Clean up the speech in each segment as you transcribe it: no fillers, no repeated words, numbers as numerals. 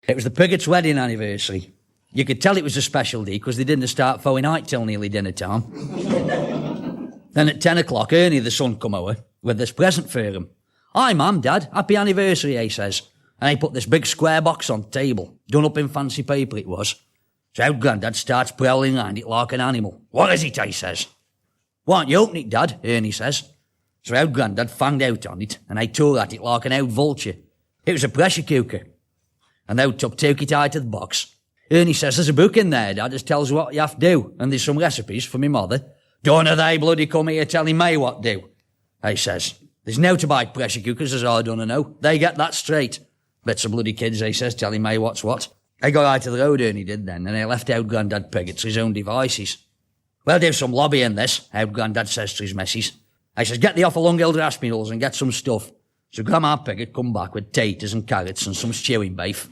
It was the Piggott's wedding anniversary. You could tell it was a special day because they didn't start throwing out till nearly dinner time. Then at 10 o'clock, Ernie, the son, come over with this present for him. "Hi, Mum, Dad, happy anniversary," he says. And he put this big square box on the table, done up in fancy paper it was. So Owd Grandad starts prowling round it like an animal. "What is it?" he says. "Why don't you open it, Dad?" Ernie says. So Owd Grandad fanged out on it, and I tore at it like an old vulture. It was a pressure cooker. And Owd took it out of the box. Ernie says, "There's a book in there, Dad, that tells you what you have to do, and there's some recipes for me mother." "Don't they bloody come here telling me what to do?" I says. "There's no to buy pressure cookers, as I don't know. They get that straight." "Bits of bloody kids," he says, telling me what's what. I got out of the road, Ernie did then, and I left Owd Grandad Piggott to his own devices. "We'll do some lobbying this," Owd Grandad says to his missus. I says, "Get the awful Lunghill hospitals and get some stuff." So Grandma Piggott come back with taters and carrots and some stewing beef.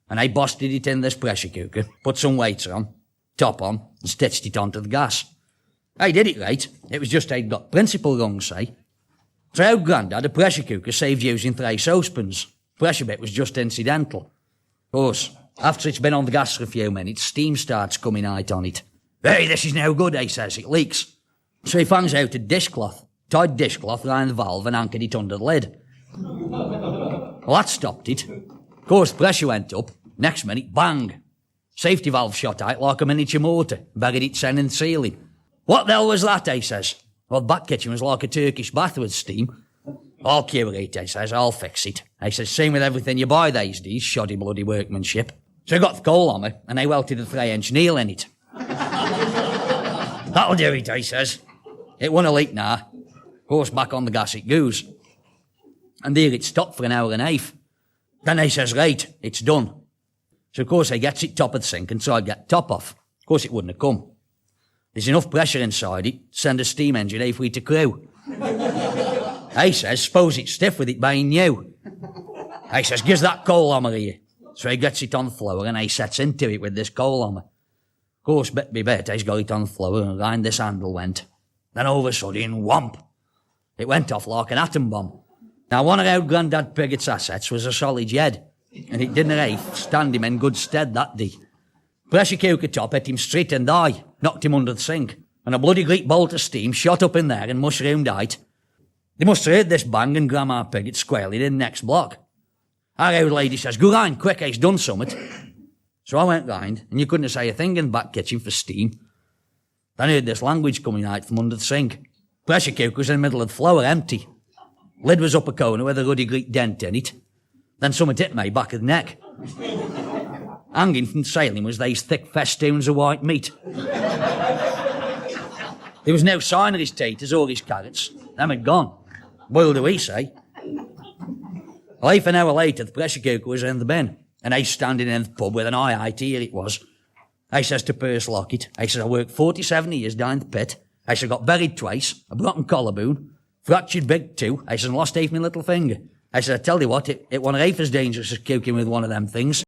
And I busted it in this pressure cooker, put some weights on, top on, and stitched it onto the gas. I did it right. It was just I'd got principle wrong, say. So Owd Grandad, a pressure cooker saved using 3 saucepans. Pressure bit was just incidental. Of course, after it's been on the gas for a few minutes, steam starts coming out on it. "Hey, this is no good," he says. "It leaks." So he fangs out a dishcloth, tied dishcloth round the valve and anchored it under the lid. Well, that stopped it. Of course, pressure went up. Next minute, bang! Safety valve shot out like a miniature motor, buried its end in the ceiling. "What the hell was that?" he says. "Well, the back kitchen was like a Turkish bath with steam." "I'll cure it," he says. "I'll fix it." I says, "Same with everything you buy these days, shoddy bloody workmanship." So I got the coal hammer and I welted a 3-inch nail in it. "That'll do it," he says. "It won't leak now." Of course, back on the gas it goes. And there it stopped for an hour and a half. Then he says, "Right, it's done." So of course I gets it top of the sink and so I get top off. Of course it wouldn't have come. There's enough pressure inside it to send a steam engine halfway to crew. I says, "Suppose it's stiff with it being new." I says, "Gives that coal hammer here." So he gets it on the floor and he sets into it with this coal hammer. Of course, bit by bit, he's got it on the floor and round this handle went. Then all of a sudden, whomp! It went off like an atom bomb. Now, one of Owd Grandad Piggott's assets was a solid head, and it didn't stand him in good stead that day. Pressure cooker top hit him straight in the eye, knocked him under the sink, and a bloody great bolt of steam shot up in there and mushroomed out. They must have heard this bang and Grandma Piggott squarely in the next block. Our old lady says, "Go round, quick, he's done summit." So I went round, and you couldn't say a thing in the back kitchen for steam. Then I heard this language coming out from under the sink. Pressure cooker was in the middle of the floor, empty. Lid was up a corner with a ruddy great dent in it. Then something hit me back of the neck. Hanging from the ceiling was these thick festoons of white meat. There was no sign of his taters or his carrots. Them had gone. Boiled do we say? Well, half an hour later, the pressure cooker was in the bin, and I standing in the pub with an eye out, here it was. I says to Purse Lockett, I says, "I worked 47 years down the pit. I says, got buried twice, a broken collarbone, fractured big too. I says, and lost half my little finger. I said, I tell you what, it wasn't half as dangerous as cooking with one of them things."